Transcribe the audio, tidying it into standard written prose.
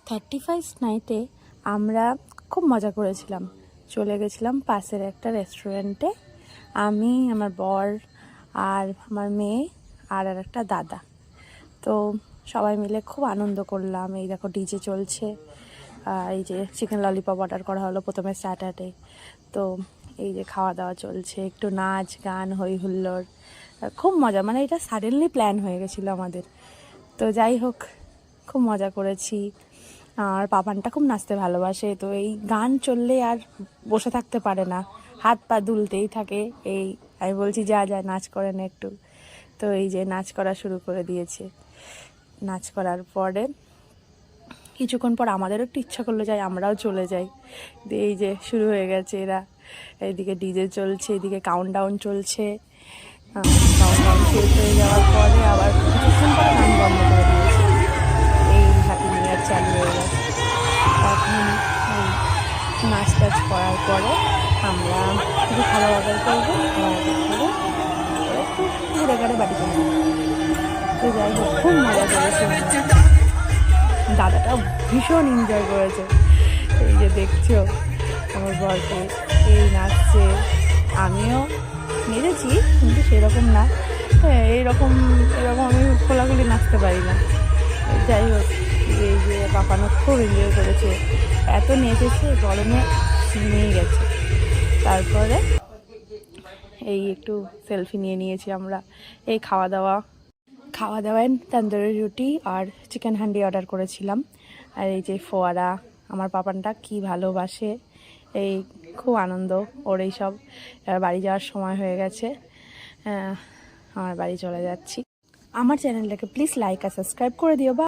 35 নাইটে আমরা খুব মজা করেছিলাম। চলে গেছিলাম পাশের একটা রেস্টুরেন্টে, আমি, আমার বর আর আমার মেয়ে আর একটা দাদা। তো সবাই মিলে খুব আনন্দ করলাম। এই দেখো ডিজে চলছে, এই যে চিকেন ললিপপ অর্ডার করা হলো প্রথমে স্যাটারডে। তো এই যে খাওয়া দাওয়া চলছে, একটু নাচ গান হই হুল্লোড়, খুব মজা। মানে এটা সাডেনলি প্ল্যান হয়ে গেছিলো আমাদের। তো যাই হোক, খুব মজা করেছি। আর পাপানটা খুব নাচতে ভালোবাসে, তো এই গান চললে আর বসে থাকতে পারে না, হাত পা দুলতেই থাকে। এই আমি বলছি যা যা নাচ করে না একটু, তো এই যে নাচ করা শুরু করে দিয়েছে। নাচ করার পরে কিছুক্ষণ পর আমাদেরও একটু ইচ্ছা করলো যাই, আমরাও চলে যাই। এই যে শুরু হয়ে গেছে এরা, এইদিকে ডিজে চলছে, এদিকে কাউন্টডাউন চলছে। কাউন্টডাউন শেষ হয়ে যাওয়ার পরে আবার কিছুক্ষণ পরে গান বন্ধ করে দিয়েছে। এই হ্যাপি নিউ ইয়ার চালু হয়ে গেছে। এখন এই নাচ টাচ করার পরে আমরা কিছু খাবার অর্ডার করবো, খাবার অর্ডার করে একটু ঘুরে ঘুরে বাড়ি চলে যাবো। তো যাই হোক, খুব মজা করেছি আমরা। দাদাটাও ভীষণ এনজয় করেছে। এই যে দেখছো আমার বরকে এই নাচছে, আমিও নেচেছি কিন্তু সেরকম না, এরকম আমি খোলাখুলি নাচতে পারি না। যাই হোক, এই যে পাপানো খুব এনজয় করেছে, এত নেচেছে গরমে নিয়ে গেছে। তারপরে এই একটু সেলফি নিয়েছি আমরা। এই খাওয়া দাওয়ায় তন্দুরি রুটি আর চিকেন হান্ডি অর্ডার করেছিলাম। আর এই যে ফোয়ারা, আমার পাপানটা কি ভালোবাসে, এই খুব আনন্দ ওর এইসব। বাড়ি যাওয়ার সময় হয়ে গেছে, আমার বাড়ি চলে যাচ্ছি। আমার চ্যানেলটাকে প্লিজ লাইক আর সাবস্ক্রাইব করে দিও। বা